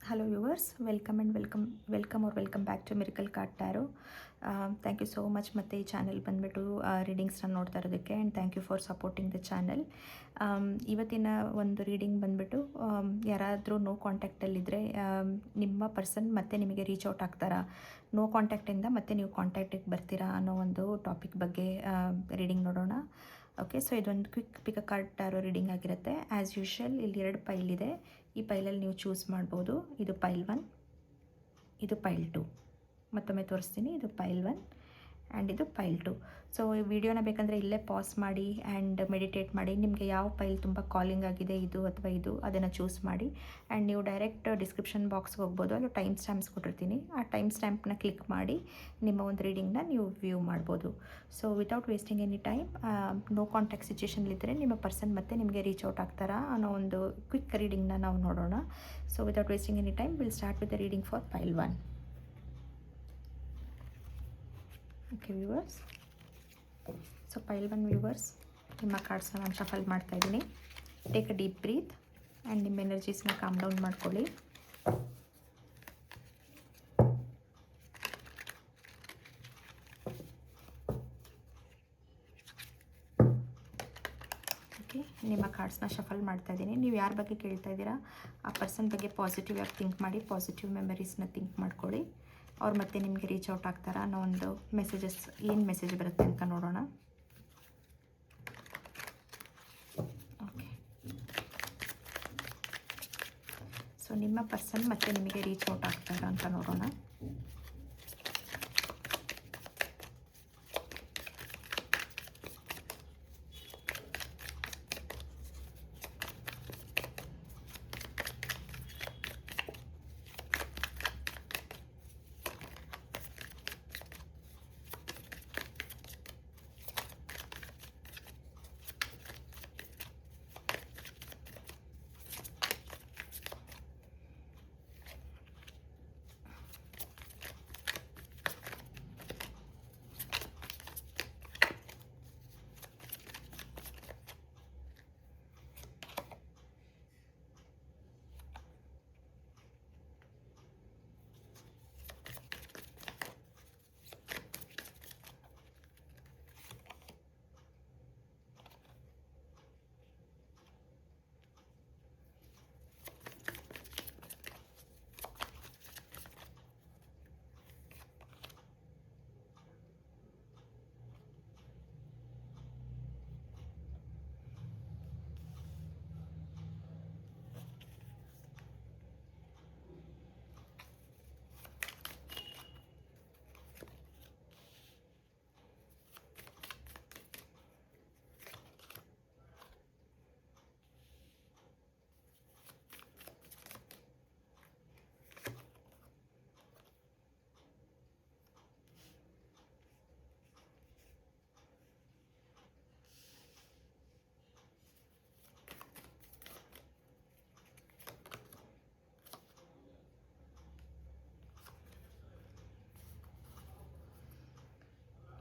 Hello viewers, welcome back to Miracle Card Tarot. Thank you so much ಮತ್ತೆ ಈ channel ಬಂದ್ಬಿಟ್ಟು ರೀಡಿಂಗ್ಸ್ನ ನೋಡ್ತಾ ಇರೋದಕ್ಕೆ and thank you for supporting the channel. ಇವತ್ತಿನ ಒಂದು ರೀಡಿಂಗ್ ಬಂದ್ಬಿಟ್ಟು ಯಾರಾದರೂ ನೋ ಕಾಂಟ್ಯಾಕ್ಟಲ್ಲಿದ್ದರೆ ನಿಮ್ಮ ಪರ್ಸನ್ ಮತ್ತೆ ನಿಮಗೆ ರೀಚ್ ಔಟ್ ಆಗ್ತಾರಾ, ನೋ ಕಾಂಟ್ಯಾಕ್ಟಿಂದ ಮತ್ತೆ ನೀವು ಕಾಂಟ್ಯಾಕ್ಟಿಗೆ ಬರ್ತೀರಾ ಅನ್ನೋ ಒಂದು ಟಾಪಿಕ್ ಬಗ್ಗೆ ರೀಡಿಂಗ್ ನೋಡೋಣ. ಓಕೆ, ಸೊ ಇದೊಂದು ಕ್ವಿಕ್ ಪಿಕ್ ಕಾರ್ಡ್ ಟಾರೋ ರೀಡಿಂಗ್ ಆಗಿರುತ್ತೆ. ಆ್ಯಸ್ ಯೂಶುವಲ್ ಇಲ್ಲಿ 2 ಪೈಲ್ ಇದೆ. ಈ ಪೈಲಲ್ಲಿ ನೀವು ಚೂಸ್ ಮಾಡ್ಬೋದು. ಇದು ಪೈಲ್ 1, ಇದು ಪೈಲ್ 2. ಮತ್ತೊಮ್ಮೆ ತೋರಿಸ್ತೀನಿ. ಇದು ಪೈಲ್ 1 ಆ್ಯಂಡ್ ಇದು ಪೈಲ್ 2. ಸೊ ಈ ವಿಡಿಯೋನ ಬೇಕಂದರೆ ಇಲ್ಲೇ ಪಾಸ್ ಮಾಡಿ ಆ್ಯಂಡ್ ಮೆಡಿಟೇಟ್ ಮಾಡಿ. ನಿಮಗೆ ಯಾವ ಪೈಲ್ ತುಂಬ ಕಾಲಿಂಗ್ ಆಗಿದೆ, ಇದು ಅಥವಾ ಇದು, ಅದನ್ನು ಚೂಸ್ ಮಾಡಿ. ಆ್ಯಂಡ್ ನೀವು ಡೈರೆಕ್ಟ್ ಡಿಸ್ಕ್ರಿಪ್ಷನ್ ಬಾಕ್ಸ್ಗೆ ಹೋಗ್ಬೋದು. ಅಲ್ಲಿ ಟೈಮ್ ಸ್ಟ್ಯಾಂಪ್ಸ್ ಕೊಟ್ಟಿರ್ತೀನಿ. ಆ ಟೈಮ್ ಸ್ಟ್ಯಾಂಪ್ನ ಕ್ಲಿಕ್ ಮಾಡಿ ನಿಮ್ಮ ಒಂದು ರೀಡಿಂಗ್ನ ನೀವು ವ್ಯೂ ಮಾಡ್ಬೋದು. So without wasting any time, no contact ಸಿಚುಯೇಷನ್ಲಿದ್ದರೆ ನಿಮ್ಮ ಪರ್ಸನ್ ಮತ್ತೆ ನಿಮಗೆ ರೀಚ್ ಔಟ್ ಆಗ್ತಾರಾ ಅನ್ನೋ ಒಂದು ಕ್ವಿಕ್ ರೀಡಿಂಗ್ನ ನಾವು ನೋಡೋಣ. So without wasting any time will start with the reading for pile 1. Okay viewers, so pile 1 viewers, ನಿಮ್ಮ ಕಾರ್ಡ್ಸ್ನ ನಾನು ಶಫಲ್ ಮಾಡ್ತಾ ಇದ್ದೀನಿ. Take a deep breath and ನಿಮ್ಮ ಎನರ್ಜೀಸ್ನ ಕಾಮ್ ಡೌನ್ ಮಾಡ್ಕೊಳ್ಳಿ. ಓಕೆ, ನಿಮ್ಮ ಕಾರ್ಡ್ಸ್ನ ಶಫಲ್ ಮಾಡ್ತಾ ಇದ್ದೀನಿ. ನೀವು ಯಾರ ಬಗ್ಗೆ ಕೇಳ್ತಾ ಇದ್ದೀರಾ ಆ ಪರ್ಸನ್ ಬಗ್ಗೆ ಪಾಸಿಟಿವ್ ಆಗಿ ಥಿಂಕ್ ಮಾಡಿ, ಪಾಸಿಟಿವ್ ಮೆಮರೀಸ್ನ ಥಿಂಕ್ ಮಾಡ್ಕೊಳ್ಳಿ. ಅವ್ರು ಮತ್ತೆ ನಿಮಗೆ ರೀಚ್ ಔಟ್ ಆಗ್ತಾರಾ ಅನ್ನೋ ಒಂದು ಮೆಸೇಜಸ್, ಏನು ಮೆಸೇಜ್ ಬರುತ್ತೆ ಅಂತ ನೋಡೋಣ. ಓಕೆ, ಸೊ ನಿಮ್ಮ ಪರ್ಸನ್ ಮತ್ತೆ ನಿಮಗೆ ರೀಚ್ ಔಟ್ ಆಗ್ತಾರಾ ಅಂತ ನೋಡೋಣ.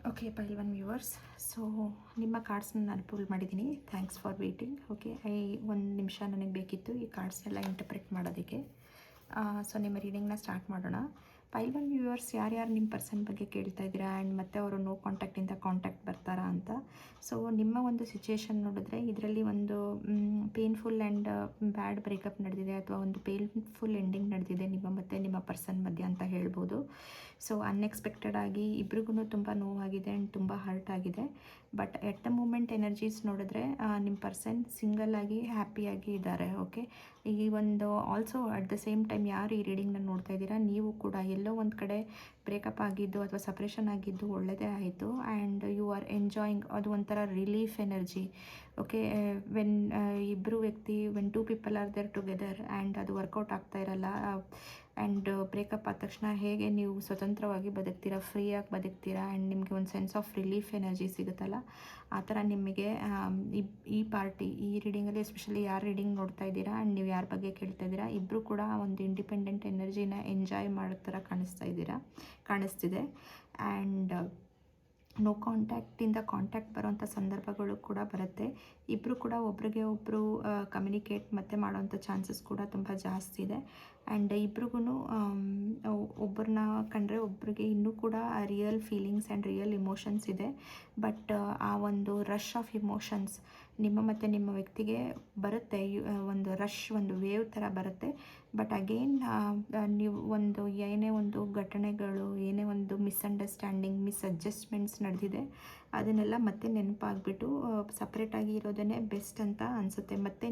ಓಕೆ ಪೈಲ್ 1 ವ್ಯೂವರ್ಸ್, ಸೊ ನಿಮ್ಮ ಕಾರ್ಡ್ಸ್ನ ನಾನು ಪುಲ್ ಮಾಡಿದ್ದೀನಿ. Thanks for waiting. ಓಕೆ, ಒಂದು ನಿಮಿಷ ನನಗೆ ಬೇಕಿತ್ತು ಈ ಕಾರ್ಡ್ಸ್ನೆಲ್ಲ ಇಂಟರ್ಪ್ರೆಟ್ ಮಾಡೋದಕ್ಕೆ. ಸೊ ನಿಮ್ಮ ರೀಡಿಂಗ್ನ ಸ್ಟಾರ್ಟ್ ಮಾಡೋಣ. ಪೈಲ್ 1 ವ್ಯೂವರ್ಸ್, ಯಾರ್ಯಾರು ನಿಮ್ಮ ಪರ್ಸನ್ ಬಗ್ಗೆ ಕೇಳ್ತಾ ಇದ್ದೀರಾ ಆ್ಯಂಡ್ ಮತ್ತೆ ಅವರು ನೋ ಕಾಂಟ್ಯಾಕ್ಟಿಂದ ಕಾಂಟ್ಯಾಕ್ಟ್ ಬರ್ತಾರಾ ಅಂತ. ಸೊ ನಿಮ್ಮ ಒಂದು ಸಿಚುಯೇಷನ್ ನೋಡಿದ್ರೆ ಇದರಲ್ಲಿ ಒಂದು ಪೇನ್ಫುಲ್ ಆ್ಯಂಡ್ ಬ್ಯಾಡ್ ಬ್ರೇಕಪ್ ನಡೆದಿದೆ ಅಥವಾ ಒಂದು ಪೇನ್ಫುಲ್ ಎಂಡಿಂಗ್ ನಡೆದಿದೆ ನಿಮ್ಮ ಮತ್ತು ನಿಮ್ಮ ಪರ್ಸನ್ ಮಧ್ಯೆ ಅಂತ ಹೇಳ್ಬೋದು. ಸೊ ಅನ್ಎಕ್ಸ್ಪೆಕ್ಟೆಡ್ ಆಗಿ ಇಬ್ರಿಗೂ ತುಂಬ ನೋವಾಗಿದೆ ಆ್ಯಂಡ್ ತುಂಬ ಹರ್ಟ್ ಆಗಿದೆ. But at the moment energies ನೋಡಿದ್ರೆ ನಿಮ್ಮ ಪರ್ಸನ್ ಸಿಂಗಲ್ ಆಗಿ ಹ್ಯಾಪಿಯಾಗಿ ಇದ್ದಾರೆ. ಓಕೆ, ಈ ಒಂದು also at the same time ಯಾರು ಈ ರೀಡಿಂಗ್ನ ನೋಡ್ತಾ ಇದ್ದೀರಾ ನೀವು ಕೂಡ ಎಲ್ಲೋ ಒಂದು ಕಡೆ ಬ್ರೇಕಪ್ ಆಗಿದ್ದು ಅಥವಾ ಸಪ್ರೇಷನ್ ಆಗಿದ್ದು ಒಳ್ಳೆಯದೇ ಆಯಿತು ಆ್ಯಂಡ್ ಯು ಆರ್ ಎಂಜಾಯಿಂಗ್. ಅದು ಒಂಥರ ರಿಲೀಫ್ ಎನರ್ಜಿ. ಓಕೆ, ವೆನ್ ಇಬ್ಬರು ವ್ಯಕ್ತಿ, when 2 people are there together and ಅದು ವರ್ಕೌಟ್ ಆಗ್ತಾ ಇರಲ್ಲ ಆ್ಯಂಡ್ ಬ್ರೇಕಪ್ ಆದ ತಕ್ಷಣ ಹೇಗೆ ನೀವು ಸ್ವತಂತ್ರವಾಗಿ ಬದುಕ್ತೀರಾ, ಫ್ರೀಯಾಗಿ ಬದುಕ್ತೀರಾ ಆ್ಯಂಡ್ ನಿಮಗೆ ಒಂದು ಸೆನ್ಸ್ ಆಫ್ ರಿಲೀಫ್ ಎನರ್ಜಿ ಸಿಗುತ್ತಲ್ಲ, ಆ ಥರ ನಿಮಗೆ ಈ ಪಾರ್ಟಿ ಈ ರೀಡಿಂಗಲ್ಲಿ ಎಸ್ಪೆಷಲಿ ಯಾರು ರೀಡಿಂಗ್ ನೋಡ್ತಾ ಇದ್ದೀರಾ ಆ್ಯಂಡ್ ನೀವು ಯಾರ ಬಗ್ಗೆ ಕೇಳ್ತಾ ಇದ್ದೀರಾ ಇಬ್ಬರು ಕೂಡ ಒಂದು ಇಂಡಿಪೆಂಡೆಂಟ್ ಎನರ್ಜಿನ ಎಂಜಾಯ್ ಮಾಡೋ ಥರ ಕಾಣಿಸ್ತಿದೆ. ಆ್ಯಂಡ್ ನೋ ಕಾಂಟ್ಯಾಕ್ಟಿಂದ ಕಾಂಟ್ಯಾಕ್ಟ್ ಬರೋವಂಥ ಸಂದರ್ಭಗಳು ಕೂಡ ಬರುತ್ತೆ. ಇಬ್ಬರು ಕೂಡ ಒಬ್ರಿಗೆ ಒಬ್ಬರು ಕಮ್ಯುನಿಕೇಟ್ ಮತ್ತೆ ಮಾಡೋವಂಥ ಚಾನ್ಸಸ್ ಕೂಡ ತುಂಬ ಜಾಸ್ತಿ ಇದೆ. ಆ್ಯಂಡ್ ಇಬ್ರಿಗೂ ಒಬ್ಬರನ್ನ ಕಂಡ್ರೆ ಒಬ್ರಿಗೆ ಇನ್ನೂ ಕೂಡ real feelings and real emotions ಇದೆ. ಬಟ್ ಆ ಒಂದು ರಶ್ ಆಫ್ ಇಮೋಷನ್ಸ್ ನಿಮ್ಮ ಮತ್ತು ನಿಮ್ಮ ವ್ಯಕ್ತಿಗೆ ಬರುತ್ತೆ. ಒಂದು ರಶ್, ಒಂದು ವೇವ್ ಥರ ಬರುತ್ತೆ. ಬಟ್ ಅಗೇನ್ ನೀವು ಒಂದು ಏನೇ ಒಂದು ಘಟನೆಗಳು, ಏನೇ ಒಂದು ಮಿಸ್ಅಂಡರ್ಸ್ಟ್ಯಾಂಡಿಂಗ್, ಮಿಸ್ಅಡ್ಜಸ್ಟ್ಮೆಂಟ್ಸ್ ನಡೆದಿದೆ, ಅದನ್ನೆಲ್ಲ ಮತ್ತೆ ನೆನಪಾಗ್ಬಿಟ್ಟು ಸಪ್ರೇಟಾಗಿ ಇರೋದೇ ಬೆಸ್ಟ್ ಅಂತ ಅನಿಸುತ್ತೆ. ಮತ್ತು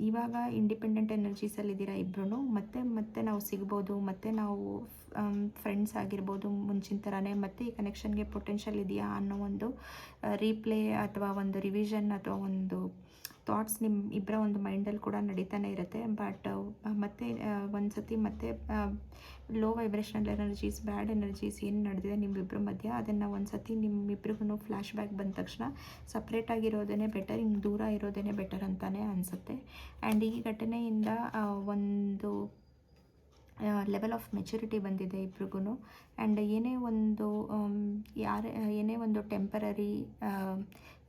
ಇವಾಗ ಇಂಡಿಪೆಂಡೆಂಟ್ ಎನರ್ಜೀಸಲ್ಲಿದ್ದೀರಾ ಇಬ್ಬರೂ. ಮತ್ತೆ ನಾವು ಸಿಗ್ಬೋದು, ಮತ್ತು ನಾವು ಫ್ರೆಂಡ್ಸ್ ಆಗಿರ್ಬೋದು ಮುಂಚಿನ ಥರನೇ. ಮತ್ತು ಈ ಕನೆಕ್ಷನ್ಗೆ ಪೊಟೆನ್ಷಿಯಲ್ ಇದೆಯಾ ಅನ್ನೋ ಒಂದು ರೀಪ್ಲೇ ಅಥವಾ ಒಂದು ರಿವಿಷನ್ ಅಥವಾ ಒಂದು ಥಾಟ್ಸ್ ನಿಮ್ಮ ಇಬ್ಬರ ಒಂದು ಮೈಂಡಲ್ಲಿ ಕೂಡ ನಡೀತಾನೆ ಇರುತ್ತೆ. ಬಟ್ ಮತ್ತೆ ಒಂದು ಸತಿ ಮತ್ತೆ ಲೋ ವೈಬ್ರೇಷನಲ್ ಎನರ್ಜೀಸ್, ಬ್ಯಾಡ್ ಎನರ್ಜೀಸ್ ಏನು ನಡೆದಿದೆ ನಿಮ್ಮಿಬ್ಬರ ಮಧ್ಯೆ, ಅದನ್ನು ಒಂದು ಸತಿ ನಿಮ್ಮಿಬ್ರಿಗೂ ಫ್ಲ್ಯಾಶ್ ಬ್ಯಾಕ್ ಬಂದ ತಕ್ಷಣ ಸಪ್ರೇಟಾಗಿರೋದೇ ಬೆಟರ್, ಹಿಂಗೆ ದೂರ ಇರೋದೇ ಬೆಟರ್ ಅಂತಲೇ ಅನಿಸುತ್ತೆ. ಆ್ಯಂಡ್ ಈ ಘಟನೆಯಿಂದ ಒಂದು ಲೆವೆಲ್ ಆಫ್ ಮೆಚುರಿಟಿ ಬಂದಿದೆ ಇಬ್ರಿಗೂ. ಆ್ಯಂಡ್ ಏನೇ ಒಂದು ಟೆಂಪರರಿ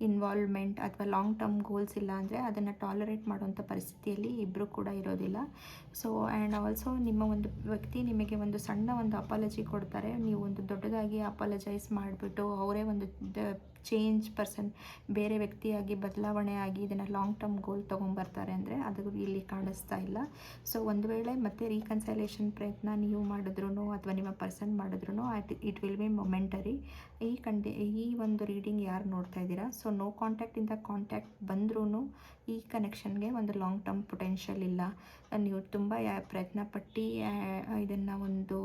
ಇನ್ವಾಲ್ವ್ಮೆಂಟ್ ಅಥವಾ ಲಾಂಗ್ ಟರ್ಮ್ ಗೋಲ್ಸ್ ಇಲ್ಲ ಅಂದರೆ ಅದನ್ನು ಟಾಲರೇಟ್ ಮಾಡುವಂಥ ಪರಿಸ್ಥಿತಿಯಲ್ಲಿ ಇಬ್ಬರು ಕೂಡ ಇರೋದಿಲ್ಲ. ಸೊ ಆ್ಯಂಡ್ ಆಲ್ಸೋ ನಿಮ್ಮ ಒಂದು ವ್ಯಕ್ತಿ ನಿಮಗೆ ಒಂದು ಸಣ್ಣ ಒಂದು ಅಪಾಲಜಿ ಕೊಡ್ತಾರೆ. ನೀವು ಒಂದು ದೊಡ್ಡದಾಗಿ ಅಪಾಲಜೈಸ್ ಮಾಡಿಬಿಟ್ಟು ಅವರೇ ಒಂದು ಚೇಂಜ್ ಪರ್ಸನ್, ಬೇರೆ ವ್ಯಕ್ತಿಯಾಗಿ ಬದಲಾವಣೆ ಆಗಿ ಇದನ್ನು ಲಾಂಗ್ ಟರ್ಮ್ ಗೋಲ್ ತೊಗೊಂಬರ್ತಾರೆ ಅಂದರೆ ಅದು ಇಲ್ಲಿ ಕಾಣಿಸ್ತಾ ಇಲ್ಲ. ಸೊ ಒಂದು ವೇಳೆ ಮತ್ತೆ ರೀಕನ್ಸೈಲೇಷನ್ ಪ್ರಯತ್ನ ನೀವು ಮಾಡಿದ್ರೂ ಅಥವಾ ನಿಮ್ಮ ಪರ್ಸನ್ ಮಾಡಿದ್ರೂ ಇಟ್ ವಿಲ್ ಬಿ ಮೊಮೆಂಟರಿ. ಈ ಒಂದು ರೀಡಿಂಗ್ ಯಾರು ನೋಡ್ತಾ ಇದ್ದೀರಾ, ಸೊ ನೋ ಕಾಂಟ್ಯಾಕ್ಟಿಂದ ಕಾಂಟ್ಯಾಕ್ಟ್ ಬಂದ್ರೂ ಈ ಕನೆಕ್ಷನ್ಗೆ ಒಂದು ಲಾಂಗ್ ಟರ್ಮ್ ಪೊಟೆನ್ಷಿಯಲ್ ಇಲ್ಲ. ನೀವು ತುಂಬ ಪ್ರಯತ್ನ ಪಟ್ಟು ಇದನ್ನು ಒಂದು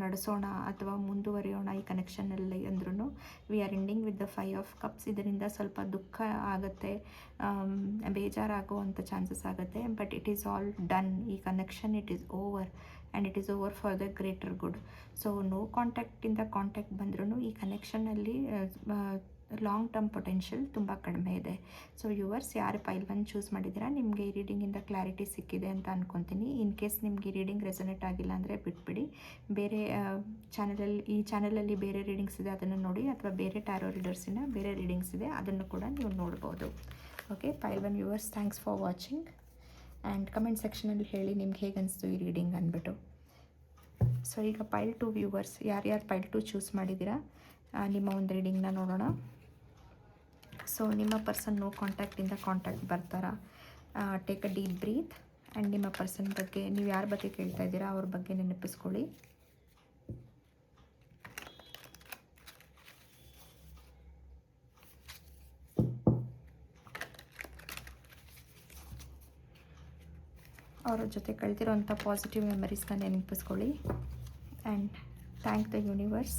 ನಡೆಸೋಣ ಅಥವಾ ಮುಂದುವರಿಯೋಣ ಈ ಕನೆಕ್ಷನಲ್ಲಿ ಅಂದ್ರೂ we are ending with the 5 of cups. ಇದರಿಂದ ಸ್ವಲ್ಪ ದುಃಖ ಆಗುತ್ತೆ, ಬೇಜಾರಾಗುವಂಥ ಚಾನ್ಸಸ್ ಆಗುತ್ತೆ. But it is all done. ಈ connection it is over and it is over for the greater good. So no ಕಾಂಟ್ಯಾಕ್ಟಿಂದ ಕಾಂಟ್ಯಾಕ್ಟ್ ಬಂದ್ರೂ ಈ ಕನೆಕ್ಷನಲ್ಲಿ ಲಾಂಗ್ ಟರ್ಮ್ ಪೊಟೆನ್ಷಿಯಲ್ ತುಂಬ ಕಡಿಮೆ ಇದೆ. ಸೊ ವ್ಯೂವರ್ಸ್, ಯಾರು ಪೈಲ್ 1 ಚೂಸ್ ಮಾಡಿದ್ದೀರಾ, ನಿಮಗೆ ಈ ರೀಡಿಂಗಿಂದ ಕ್ಲಾರಿಟಿ ಸಿಕ್ಕಿದೆ ಅಂತ ಅಂದ್ಕೊತೀನಿ. ಇನ್ ಕೇಸ್ ನಿಮಗೆ ಈ ರೀಡಿಂಗ್ ರೆಸೊನೇಟ್ ಆಗಿಲ್ಲ ಅಂದರೆ ಬಿಟ್ಬಿಡಿ. ಬೇರೆ ಈ ಚಾನಲಲ್ಲಿ ಬೇರೆ ರೀಡಿಂಗ್ಸ್ ಇದೆ, ಅದನ್ನು ನೋಡಿ. ಅಥವಾ ಬೇರೆ ಟ್ಯಾರೋ ರೀಡರ್ಸಿನ ಬೇರೆ ರೀಡಿಂಗ್ಸ್ ಇದೆ, ಅದನ್ನು ಕೂಡ ನೀವು ನೋಡ್ಬೋದು. Okay, pile 1 viewers, thanks for watching. And comment ಸೆಕ್ಷನಲ್ಲಿ ಹೇಳಿ ನಿಮ್ಗೆ ಹೇಗೆ ಅನಿಸ್ತು ಈ ರೀಡಿಂಗ್ ಅಂದ್ಬಿಟ್ಟು. ಸೊ ಈಗ ಪೈಲ್ 2 ವ್ಯೂವರ್ಸ್, ಯಾರ್ಯಾರು ಪೈಲ್ 2 ಚೂಸ್ ಮಾಡಿದ್ದೀರಾ, ನಿಮ್ಮ ಒಂದು ರೀಡಿಂಗ್ನ ನೋಡೋಣ. ಸೊ ನಿಮ್ಮ ಪರ್ಸನ್ ನೋ ಕಾಂಟ್ಯಾಕ್ಟಿಂದ ಕಾಂಟ್ಯಾಕ್ಟ್ ಬರ್ತಾರಾ? Take a deep breath and ನಿಮ್ಮ ಪರ್ಸನ್ ಬಗ್ಗೆ, ನೀವು ಯಾರ ಬಗ್ಗೆ ಕೇಳ್ತಾ ಇದ್ದೀರಾ ಅವ್ರ ಬಗ್ಗೆ ನೆನಪಿಸ್ಕೊಳ್ಳಿ. ಅವರ ಜೊತೆ ಕಳೆದಿರೋಂಥ ಪಾಸಿಟಿವ್ ಮೆಮರೀಸ್ನ ನೆನಪಿಸ್ಕೊಳ್ಳಿ. And thank the universe.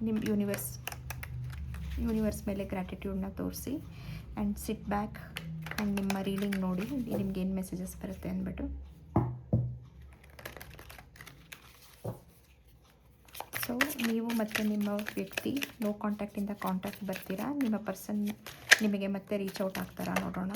ನಿಮ್ಮ ಯೂನಿವರ್ಸ್ ಮೇಲೆ ಗ್ರ್ಯಾಟಿಟ್ಯೂಡ್ನ ತೋರಿಸಿ. ಆ್ಯಂಡ್ ಸಿಟ್ ಬ್ಯಾಕ್ ಆ್ಯಂಡ್ ನಿಮ್ಮ ರೀಡಿಂಗ್ ನೋಡಿ ನಿಮ್ಗೇನು ಮೆಸೇಜಸ್ ಬರುತ್ತೆ ಅಂದ್ಬಿಟ್ಟು. ಸೊ ನೀವು ಮತ್ತು ನಿಮ್ಮ ವ್ಯಕ್ತಿ ನೋ ಕಾಂಟ್ಯಾಕ್ಟಿಂದ ಕಾಂಟ್ಯಾಕ್ಟ್ ಬರ್ತೀರಾ. ನಿಮ್ಮ ಪರ್ಸನ್ ನಿಮಗೆ ಮತ್ತೆ ರೀಚ್ ಔಟ್ ಆಗ್ತಾರಾ ನೋಡೋಣ.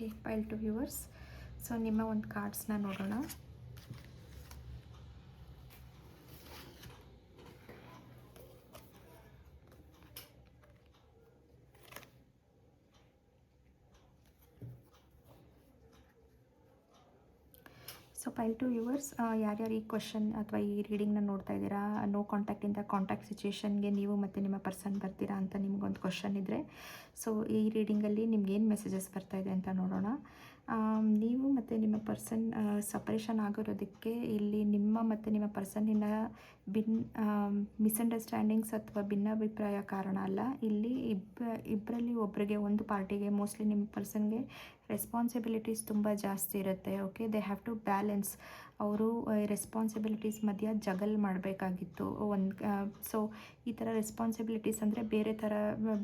Okay, pile two viewers. So ನಿಮ್ಮ ಒಂದು ಕಾರ್ಡ್ಸ್ನ ನೋಡೋಣ. ಸೊ ಪೈಲ್ ಟು ವ್ಯೂವರ್ಸ್, ಯಾರ್ಯಾರು ಈ ಕ್ವಶನ್ ಅಥವಾ ಈ ರೀಡಿಂಗ್ನ ನೋಡ್ತಾ ಇದ್ದೀರಾ, ನೋ ಕಾಂಟ್ಯಾಕ್ಟಿಂದ ಕಾಂಟ್ಯಾಕ್ಟ್ ಸಿಚುಯೇಷನ್ಗೆ ನೀವು ಮತ್ತು ನಿಮ್ಮ ಪರ್ಸನ್ ಬರ್ತೀರಾ ಅಂತ ನಿಮಗೊಂದು ಕ್ವಶನ್ ಇದ್ದರೆ, ಸೊ ಈ ರೀಡಿಂಗಲ್ಲಿ ನಿಮ್ಗೇನು ಮೆಸೇಜಸ್ ಬರ್ತಾಯಿದೆ ಅಂತ ನೋಡೋಣ. ನೀವು ಮತ್ತು ನಿಮ್ಮ ಪರ್ಸನ್ ಸಪರೇಷನ್ ಆಗಿರೋದಕ್ಕೆ ಇಲ್ಲಿ ನಿಮ್ಮ ಮತ್ತು ನಿಮ್ಮ ಪರ್ಸನ್ನಿನ ಮಿಸ್ಅಂಡರ್ಸ್ಟ್ಯಾಂಡಿಂಗ್ಸ್ ಅಥವಾ ಭಿನ್ನಾಭಿಪ್ರಾಯ ಕಾರಣ ಅಲ್ಲ. ಇಲ್ಲಿ ಇಬ್ಬರಲ್ಲಿ ಒಬ್ಬರಿಗೆ, ಒಂದು ಪಾರ್ಟಿಗೆ, ಮೋಸ್ಟ್ಲಿ ನಿಮ್ಮ ಪರ್ಸನ್ಗೆ ರೆಸ್ಪಾನ್ಸಿಬಿಲಿಟೀಸ್ ತುಂಬ ಜಾಸ್ತಿ ಇರುತ್ತೆ. Okay, they have to balance. ಅವರು ರೆಸ್ಪಾನ್ಸಿಬಿಲಿಟೀಸ್ ಮಧ್ಯ ಜಗಲ್ ಮಾಡಬೇಕಾಗಿತ್ತು. ಸೊ ಈ ಥರ ರೆಸ್ಪಾನ್ಸಿಬಿಲಿಟೀಸ್ ಅಂದರೆ ಬೇರೆ ಥರ,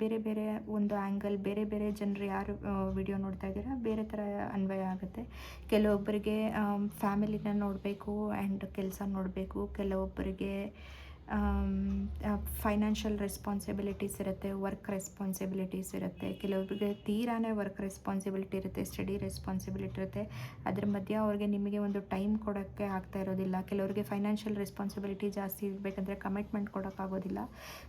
ಬೇರೆ ಬೇರೆ ಒಂದು ಆ್ಯಂಗಲ್, ಬೇರೆ ಬೇರೆ ಜನರು ಯಾರು ವಿಡಿಯೋ ನೋಡ್ತಾ ಇದ್ದೀರಾ ಬೇರೆ ಥರ ಅನ್ವಯ ಆಗುತ್ತೆ. ಕೆಲವೊಬ್ಬರಿಗೆ ಫ್ಯಾಮಿಲಿನ ನೋಡಬೇಕು ಆ್ಯಂಡ್ ಕೆಲಸ ನೋಡಬೇಕು, ಕೆಲವೊಬ್ಬರಿಗೆ ಫೈನಾನ್ಷಿಯಲ್ ರೆಸ್ಪಾನ್ಸಿಬಿಲಿಟೀಸ್ ಇರುತ್ತೆ, ವರ್ಕ್ ರೆಸ್ಪಾನ್ಸಿಬಿಲಿಟೀಸ್ ಇರುತ್ತೆ, ಕೆಲವೊಬ್ಬರಿಗೆ ತೀರಾನೇ ವರ್ಕ್ ರೆಸ್ಪಾನ್ಸಿಬಿಲಿಟಿ ಇರುತ್ತೆ, ಸ್ಟಡಿ ರೆಸ್ಪಾನ್ಸಿಬಿಲಿಟಿ ಇರುತ್ತೆ. ಅದ್ರ ಮಧ್ಯೆ ಅವ್ರಿಗೆ ನಿಮಗೆ ಒಂದು ಟೈಮ್ ಕೊಡೋಕ್ಕೆ ಆಗ್ತಾ ಇರೋದಿಲ್ಲ. ಕೆಲವರಿಗೆ ಫೈನಾನ್ಷಿಯಲ್ ರೆಸ್ಪಾನ್ಸಿಬಿಲಿಟಿ ಜಾಸ್ತಿ ಇರಬೇಕಂದ್ರೆ ಕಮಿಟ್ಮೆಂಟ್ ಕೊಡೋಕ್ಕಾಗೋದಿಲ್ಲ.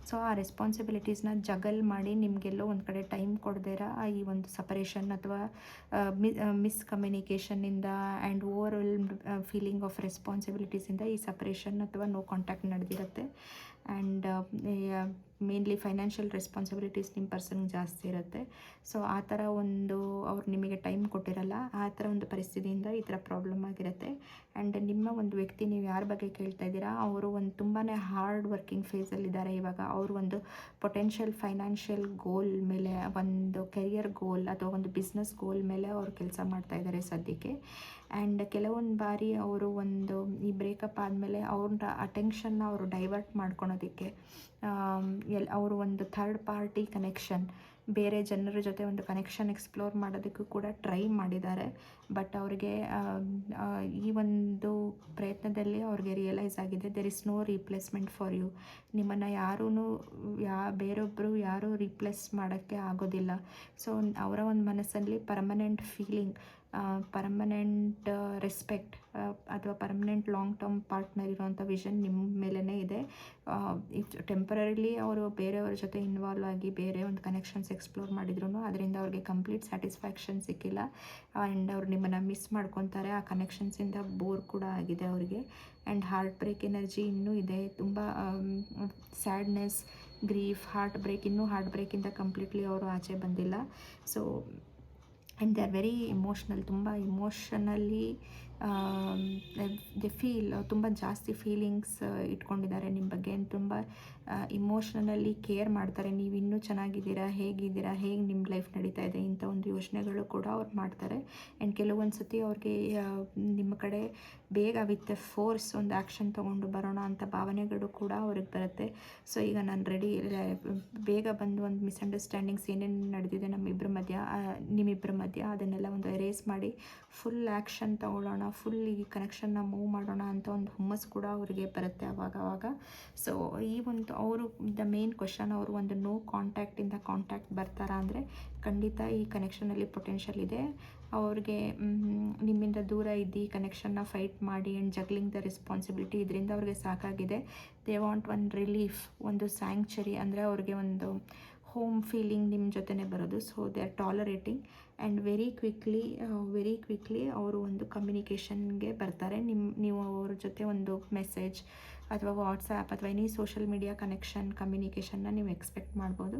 ಸೊ ಆ ರೆಸ್ಪಾನ್ಸಿಬಿಲಿಟೀಸ್ನ ಜಗಲ್ ಮಾಡಿ ನಿಮಗೆಲ್ಲೋ ಒಂದು ಕಡೆ ಟೈಮ್ ಕೊಡದಿರ ಈ ಒಂದು ಸಪರೇಷನ್ ಅಥವಾ ಮಿಸ್ಕಮ್ಯುನಿಕೇಷನ್ನಿಂದ ಆ್ಯಂಡ್ ಓವರ್ವೆಲ್ಮ್ಡ್ ಫೀಲಿಂಗ್ ಆಫ್ ರೆಸ್ಪಾನ್ಸಿಬಿಲಿಟೀಸಿಂದ ಈ ಸಪರೇಷನ್ ಅಥವಾ ನೋ ಕಾಂಟ್ಯಾಕ್ಟ್ ನಡೆದಿರುತ್ತೆ. ಆ್ಯಂಡ್ ಮೇನ್ಲಿ ಫೈನಾನ್ಷಿಯಲ್ ರೆಸ್ಪಾನ್ಸಿಬಿಲಿಟೀಸ್ ನಿಮ್ಮ ಪರ್ಸನ್ಗೆ ಜಾಸ್ತಿ ಇರುತ್ತೆ. ಸೊ ಆ ಥರ ಒಂದು ಅವ್ರು ನಿಮಗೆ ಟೈಮ್ ಕೊಟ್ಟಿರಲ್ಲ, ಆ ಥರ ಒಂದು ಪರಿಸ್ಥಿತಿಯಿಂದ ಈ ಥರ ಪ್ರಾಬ್ಲಮ್ ಆಗಿರುತ್ತೆ. ಆ್ಯಂಡ್ ನಿಮ್ಮ ಒಂದು ವ್ಯಕ್ತಿ, ನೀವು ಯಾರ ಬಗ್ಗೆ ಕೇಳ್ತಾ ಇದ್ದೀರಾ, ಅವರು ಒಂದು ತುಂಬಾ ಹಾರ್ಡ್ ವರ್ಕಿಂಗ್ ಫೇಸಲ್ಲಿದ್ದಾರೆ ಇವಾಗ. ಅವರು ಒಂದು ಪೊಟೆನ್ಷಿಯಲ್ ಫೈನಾನ್ಷಿಯಲ್ ಗೋಲ್ ಮೇಲೆ, ಒಂದು ಕೆರಿಯರ್ ಗೋಲ್ ಅಥವಾ ಒಂದು ಬಿಸ್ನೆಸ್ ಗೋಲ್ ಮೇಲೆ ಅವರು ಕೆಲಸ ಮಾಡ್ತಾಯಿದ್ದಾರೆ ಸದ್ಯಕ್ಕೆ. ಆ್ಯಂಡ್ ಕೆಲವೊಂದು ಬಾರಿ ಅವರು ಒಂದು ಈ ಬ್ರೇಕಪ್ ಆದಮೇಲೆ ಅವ್ರ ಅಟೆನ್ಷನ್ನ ಅವರು ಡೈವರ್ಟ್ ಮಾಡ್ಕೊಳೋದಕ್ಕೆ ಅವರು ಒಂದು ಥರ್ಡ್ ಪಾರ್ಟಿ ಕನೆಕ್ಷನ್, ಬೇರೆ ಜನರ ಜೊತೆ ಒಂದು ಕನೆಕ್ಷನ್ ಎಕ್ಸ್ಪ್ಲೋರ್ ಮಾಡೋದಕ್ಕೂ ಕೂಡ ಟ್ರೈ ಮಾಡಿದ್ದಾರೆ. ಬಟ್ ಅವ್ರಿಗೆ ಈ ಒಂದು ಪ್ರಯತ್ನದಲ್ಲಿ ಅವ್ರಿಗೆ ರಿಯಲೈಸ್ ಆಗಿದೆ, there is no replacement for you. ನಿಮ್ಮನ್ನು ಯಾರೂ ಬೇರೊಬ್ಬರು ಯಾರೂ ರೀಪ್ಲೇಸ್ ಮಾಡೋಕ್ಕೆ ಆಗೋದಿಲ್ಲ. ಸೊ ಅವರ ಒಂದು ಮನಸ್ಸಲ್ಲಿ ಪರ್ಮನೆಂಟ್ ಫೀಲಿಂಗ್, ಪರ್ಮನೆಂಟ್ ರೆಸ್ಪೆಕ್ಟ್ ಅಥವಾ ಪರ್ಮನೆಂಟ್ ಲಾಂಗ್ ಟರ್ಮ್ ಪಾರ್ಟ್ನರ್ ಇರೋವಂಥ ವಿಷನ್ ನಿಮ್ಮ ಮೇಲೇ ಇದೆ. ಟೆಂಪರರಿಲಿ ಅವರು ಬೇರೆಯವ್ರ ಜೊತೆ ಇನ್ವಾಲ್ವ್ ಆಗಿ ಬೇರೆ ಒಂದು ಕನೆಕ್ಷನ್ಸ್ ಎಕ್ಸ್ಪ್ಲೋರ್ ಮಾಡಿದ್ರು ಅದರಿಂದ ಅವ್ರಿಗೆ ಕಂಪ್ಲೀಟ್ ಸ್ಯಾಟಿಸ್ಫ್ಯಾಕ್ಷನ್ ಸಿಕ್ಕಿಲ್ಲ. ಆ್ಯಂಡ್ ಅವ್ರು ನಿಮ್ಮನ್ನು ಮಿಸ್ ಮಾಡ್ಕೊತಾರೆ. ಆ ಕನೆಕ್ಷನ್ಸಿಂದ ಬೋರ್ ಕೂಡ ಆಗಿದೆ ಅವರಿಗೆ. ಆ್ಯಂಡ್ ಹಾರ್ಟ್ ಬ್ರೇಕ್ ಎನರ್ಜಿ ಇನ್ನೂ ಇದೆ, ತುಂಬ ಸ್ಯಾಡ್ನೆಸ್, ಗ್ರೀಫ್, ಹಾರ್ಟ್ ಬ್ರೇಕ್, ಇನ್ನೂ ಹಾರ್ಟ್ ಬ್ರೇಕಿಂದ ಕಂಪ್ಲೀಟ್ಲಿ ಅವರು ಆಚೆ ಬಂದಿಲ್ಲ. So and they are very emotional, ತುಂಬ ಇಮೋಷನಲಿ ದೆ ಫೀಲ್, ತುಂಬ ಜಾಸ್ತಿ ಫೀಲಿಂಗ್ಸ್ ಇಟ್ಕೊಂಡಿದ್ದಾರೆ ನಿಮ್ಮ ಬಗ್ಗೆ. ತುಂಬ ಇಮೋಷ್ನಲಿ ಕೇರ್ ಮಾಡ್ತಾರೆ. ನೀವು ಇನ್ನೂ ಚೆನ್ನಾಗಿದ್ದೀರಾ, ಹೇಗಿದ್ದೀರಾ, ಹೇಗೆ ನಿಮ್ಮ ಲೈಫ್ ನಡೀತಾ ಇದೆ, ಇಂಥ ಒಂದು ಯೋಚನೆಗಳು ಕೂಡ ಅವ್ರು ಮಾಡ್ತಾರೆ. ಆ್ಯಂಡ್ ಕೆಲವೊಂದು ಸತಿ ಅವ್ರಿಗೆ ನಿಮ್ಮ ಕಡೆ ಬೇಗ ವಿತ್ ಫೋರ್ಸ್ ಒಂದು ಆ್ಯಕ್ಷನ್ ತೊಗೊಂಡು ಬರೋಣ ಅಂತ ಭಾವನೆಗಳು ಕೂಡ ಅವ್ರಿಗೆ ಬರುತ್ತೆ. ಸೊ ಈಗ ನಾನು ರೆಡಿ, ಬೇಗ ಬಂದು ಒಂದು ಮಿಸ್ಅಂಡರ್ಸ್ಟ್ಯಾಂಡಿಂಗ್ಸ್ ಏನೇನು ನಡೆದಿದೆ ನಿಮ್ಮಿಬ್ಬರ ಮಧ್ಯ ಅದನ್ನೆಲ್ಲ ಒಂದು ಎರೇಸ್ ಮಾಡಿ ಫುಲ್ ಆ್ಯಕ್ಷನ್ ತೊಗೊಳ್ಳೋಣ, ಫುಲ್ ಈ ಕನೆಕ್ಷನ್ನ ಮೂವ್ ಮಾಡೋಣ ಅಂತ ಒಂದು ಹುಮ್ಮಸ್ ಕೂಡ ಅವರಿಗೆ ಬರುತ್ತೆ ಆವಾಗ. ಸೊ ಈ ಒಂದು ಅವರು ದ ಮೇನ್ ಕ್ವಶನ್, ಅವರು ಒಂದು ನೋ ಕಾಂಟ್ಯಾಕ್ಟಿಂದ ಕಾಂಟ್ಯಾಕ್ಟ್ ಬರ್ತಾರಾ ಅಂದರೆ ಖಂಡಿತ ಈ ಕನೆಕ್ಷನಲ್ಲಿ ಪೊಟೆನ್ಷಿಯಲ್ ಇದೆ. ಅವ್ರಿಗೆ ನಿಮ್ಮಿಂದ ದೂರ ಇದ್ದು ಕನೆಕ್ಷನ್ನ ಫೈಟ್ ಮಾಡಿ ಆ್ಯಂಡ್ ಜಗ್ಲಿಂಗ್ ದ ರೆಸ್ಪಾನ್ಸಿಬಿಲಿಟಿ, ಇದರಿಂದ ಅವ್ರಿಗೆ ಸಾಕಾಗಿದೆ. ದೇ ವಾಂಟ್ ಒನ್ ರಿಲೀಫ್, ಒಂದು ಸ್ಯಾಂಕ್ಚುರಿ, ಅಂದರೆ ಅವ್ರಿಗೆ ಒಂದು ಹೋಮ್ ಫೀಲಿಂಗ್ ನಿಮ್ಮ ಜೊತೆನೇ ಬರೋದು. So they are tolerating and very quickly ಅವರು ಒಂದು ಕಮ್ಯುನಿಕೇಷನ್ಗೆ ಬರ್ತಾರೆ. ನೀವು ಅವ್ರ ಜೊತೆ ಒಂದು ಮೆಸೇಜ್ ಅಥವಾ ವಾಟ್ಸಾಪ್ ಅಥವಾ ಎನಿ ಸೋಷಲ್ ಮೀಡಿಯಾ ಕಮ್ಯುನಿಕೇಷನ್ನ ನೀವು ಎಕ್ಸ್ಪೆಕ್ಟ್ ಮಾಡ್ಬೋದು.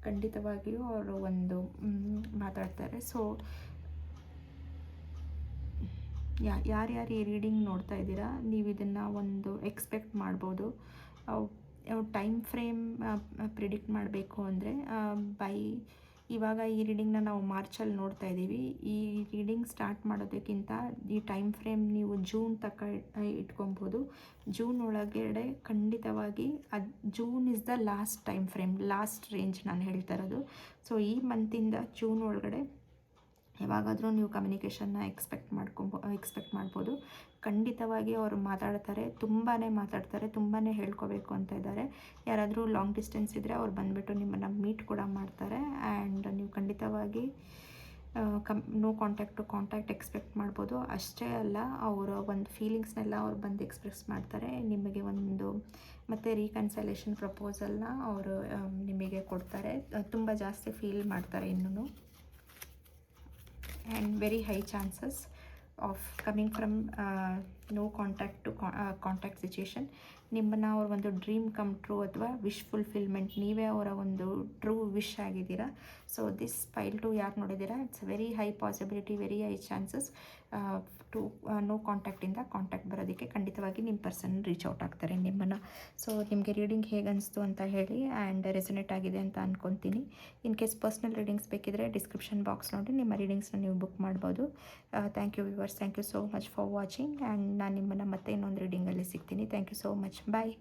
ಖಂಡಿತವಾಗಿಯೂ ಅವರು ಒಂದು ಮಾತಾಡ್ತಾರೆ. ಸೊ ಯಾರ್ಯಾರು ಈ ರೀಡಿಂಗ್ ನೋಡ್ತಾ ಇದ್ದೀರಾ, ನೀವು ಇದನ್ನು ಒಂದು ಎಕ್ಸ್ಪೆಕ್ಟ್ ಮಾಡ್ಬೋದು. ಟೈಮ್ ಫ್ರೇಮ್ ಪ್ರಿಡಿಕ್ಟ್ ಮಾಡಬೇಕು ಅಂದರೆ ಇವಾಗ ಈ ರೀಡಿಂಗ್ನ ನಾವು ಮಾರ್ಚಲ್ಲಿ ನೋಡ್ತಾ ಇದ್ದೀವಿ. ಈ ರೀಡಿಂಗ್ ಸ್ಟಾರ್ಟ್ ಮಾಡೋದಕ್ಕಿಂತ ಈ ಟೈಮ್ ಫ್ರೇಮ್ ನೀವು ಜೂನ್ ತನಕ ಇಟ್ಕೊಬೋದು. ಜೂನ್ ಒಳಗಡೆ ಖಂಡಿತವಾಗಿ June is the last time frame, last range ನಾನು ಹೇಳ್ತಾ ಇರೋದು. ಸೊ ಈ ಮಂತಿಂದ ಜೂನ್ ಒಳಗಡೆ ಯಾವಾಗಾದರೂ ನೀವು ಕಮ್ಯುನಿಕೇಷನ್ನ ಎಕ್ಸ್ಪೆಕ್ಟ್ ಮಾಡ್ಬೋದು. ಖಂಡಿತವಾಗಿ ಅವರು ಮಾತಾಡ್ತಾರೆ, ತುಂಬಾ ಹೇಳ್ಕೋಬೇಕು ಅಂತ ಇದ್ದಾರೆ. ಯಾರಾದರೂ ಲಾಂಗ್ ಡಿಸ್ಟೆನ್ಸ್ ಇದ್ದರೆ ಅವ್ರು ಬಂದುಬಿಟ್ಟು ನಿಮ್ಮನ್ನು ಮೀಟ್ ಕೂಡ ಮಾಡ್ತಾರೆ. ಆ್ಯಂಡ್ ನೀವು ಖಂಡಿತವಾಗಿ no contact to contact expect ಮಾಡ್ಬೋದು. ಅಷ್ಟೇ ಅಲ್ಲ, ಅವರ ಒಂದು ಫೀಲಿಂಗ್ಸ್ನೆಲ್ಲ ಅವ್ರು ಬಂದು ಎಕ್ಸ್ಪ್ರೆಸ್ ಮಾಡ್ತಾರೆ ನಿಮಗೆ ಒಂದು. ಮತ್ತು ರೀಕನ್ಸಲೇಷನ್ ಪ್ರಪೋಸಲ್ನ ಅವರು ನಿಮಗೆ ಕೊಡ್ತಾರೆ. ತುಂಬ ಜಾಸ್ತಿ ಫೀಲ್ ಮಾಡ್ತಾರೆ ಇನ್ನೂ. And very high chances of coming from no contact to contact situation. ನಿಮ್ಮನ್ನು ಅವ್ರ ಒಂದು ಡ್ರೀಮ್ ಕಮ್ ಟ್ರೂ ಅಥವಾ ವಿಶ್ ಫುಲ್ಫಿಲ್ಮೆಂಟ್, ನೀವೇ ಅವರ ಒಂದು ಟ್ರೂ ವಿಶ್ ಆಗಿದ್ದೀರಾ. ಸೊ ದಿಸ್ ಫೈಲ್ ಟು ಯಾರು ನೋಡಿದ್ದೀರಾ, it's very high possibility, very high chances to no ಕಾಂಟ್ಯಾಕ್ಟಿಂದ ಕಾಂಟ್ಯಾಕ್ಟ್ ಬರೋದಕ್ಕೆ ಖಂಡಿತವಾಗಿ ನಿಮ್ಮ ಪರ್ಸನ್ ರೀಚ್ ಔಟ್ ಆಗ್ತಾರೆ ನಿಮ್ಮನ್ನು. ಸೊ ನಿಮಗೆ ರೀಡಿಂಗ್ ಹೇಗೆ ಅನಿಸ್ತು ಅಂತ ಹೇಳಿ, ಆ್ಯಂಡ್ ರೆಸೊನೇಟ್ ಆಗಿದೆ ಅಂತ ಅಂದ್ಕೊತೀನಿ. ಇನ್ ಕೇಸ್ ಪರ್ಸ್ನಲ್ ರೀಡಿಂಗ್ಸ್ ಬೇಕಿದ್ರೆ ಡಿಸ್ಕ್ರಿಪ್ಷನ್ ಬಾಕ್ಸ್ ನೋಡಿ ನಿಮ್ಮ ರೀಡಿಂಗ್ಸ್ನ ನೀವು ಬುಕ್ ಮಾಡ್ಬೋದು. Thank you viewers, thank you so much for watching. And ನಾನು ನಿಮ್ಮನ್ನು ಮತ್ತೆ ಇನ್ನೊಂದು ರೀಡಿಂಗಲ್ಲಿ ಸಿಗ್ತೀನಿ. Thank you so much, bye.